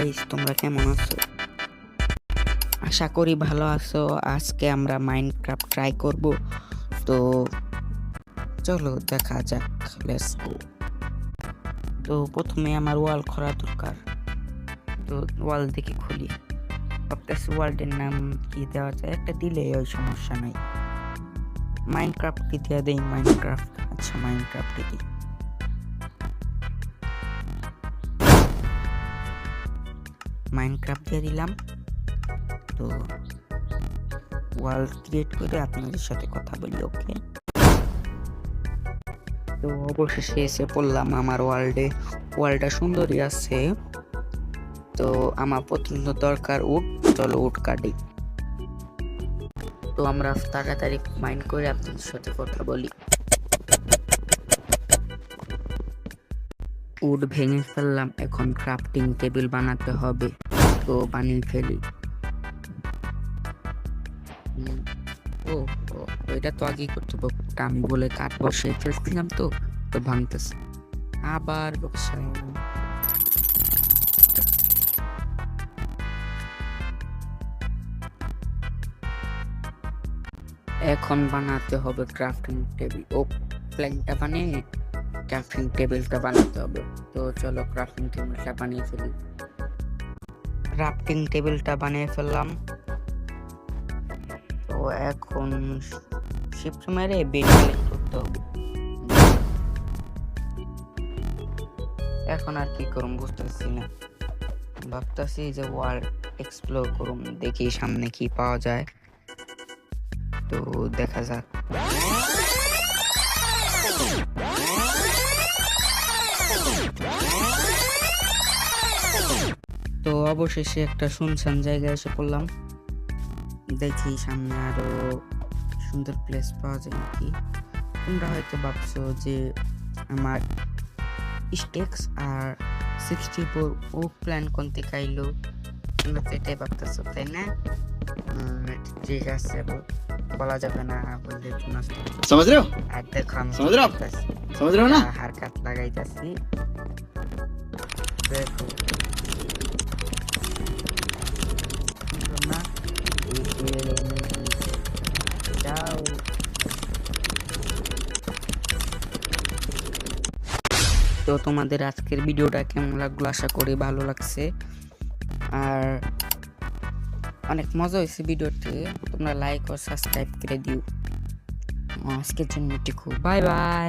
Guys, তোমরা কেমন আছো? আশা করি ভালো আছো। আজকে আমরা মাইনক্রাফট ট্রাই করব, তো চলো দেখা যাক। Let's go. তো প্রথমে আমার ওয়াল করা দরকার, তো ওয়াল দেখে খুলি। ভাবতেছি ওয়ার্ল্ডের নাম কি দেওয়া যায়, একটা দিলে ওই সমস্যা নাই। মাইনক্রাফট কি দেওয়া দেই? মাইনক্রাফট, আচ্ছা মাইনক্রাফট কি মাইনক্রাফট দিয়ে দিলাম। তো ওয়াল ক্রিয়েট করে আপনাদের সাথে কথা বলি, ওকে? তো অবশেষে এসে পড়লাম আমার ওয়ালটা সুন্দরই আছে। তো আমার পছন্দ দরকার উড, চলো উড কাটি। তো আমরা তাড়াতাড়ি মাইন্ড করে আপনাদের সাথে কথা বলি। উড ভেঙে ফেললাম, এখন ক্রাফটিং টেবিল বানাতে হবে, তো বানিয়ে ফেলি। ও ও, এটা তো আগেই করতে হবে, আমি বলে কাঠ বসে ফেলছিলাম, তো তো ভাঙতেছে আবার বসাই। এখন বানাতে হবে ক্রাফটিং টেবিল। ও, প্ল্যানটা বানিয়ে ক্রাফটিং টেবিলটা বানাতে হবে। তো চলো ক্রাফটিং টেবিলটা বানিয়ে ফেলি। ক্রাফটিং টেবিলটা বানিয়ে ফেললাম। তো এখন শিফট মেরে বেড কালেক্ট করতে হবে। এখন আর কি করুম বুঝতেছি না, ভাবতেছি যে ওয়ার্ল্ড এক্সপ্লোর করুম, দেখি সামনে কি পাওয়া যায়। তো দেখা যাক। তো অবশেষে একটা শুনশান জায়গায় এসে পড়লাম, দেখি সামনে আরো সুন্দর প্লেস পাওয়া যায় নাকি। তোমরা হয়তো ভাবছো যে আমার স্টেক্স আর 64 ও প্ল্যান কোন থেকে আইলো, তোমরা তো এটাই ভাবতেছো, তাই না? ঠিক আছে, বলা যাবে না, বললে समझ रहे हो আর দেখো আমি समझ रहे हो ना হারকাত লাগাইতেছি, দেখো না যাও। তো তোমাদের আজকের ভিডিওটা কেমন লাগলো? আশা করি ভালো লাগছে, আর অনেক মজা হয়েছে ভিডিওতে। তোমরা লাইক ও সাবস্ক্রাইব করে দিও। আজকের জন্য এটুকু, বাই বাই।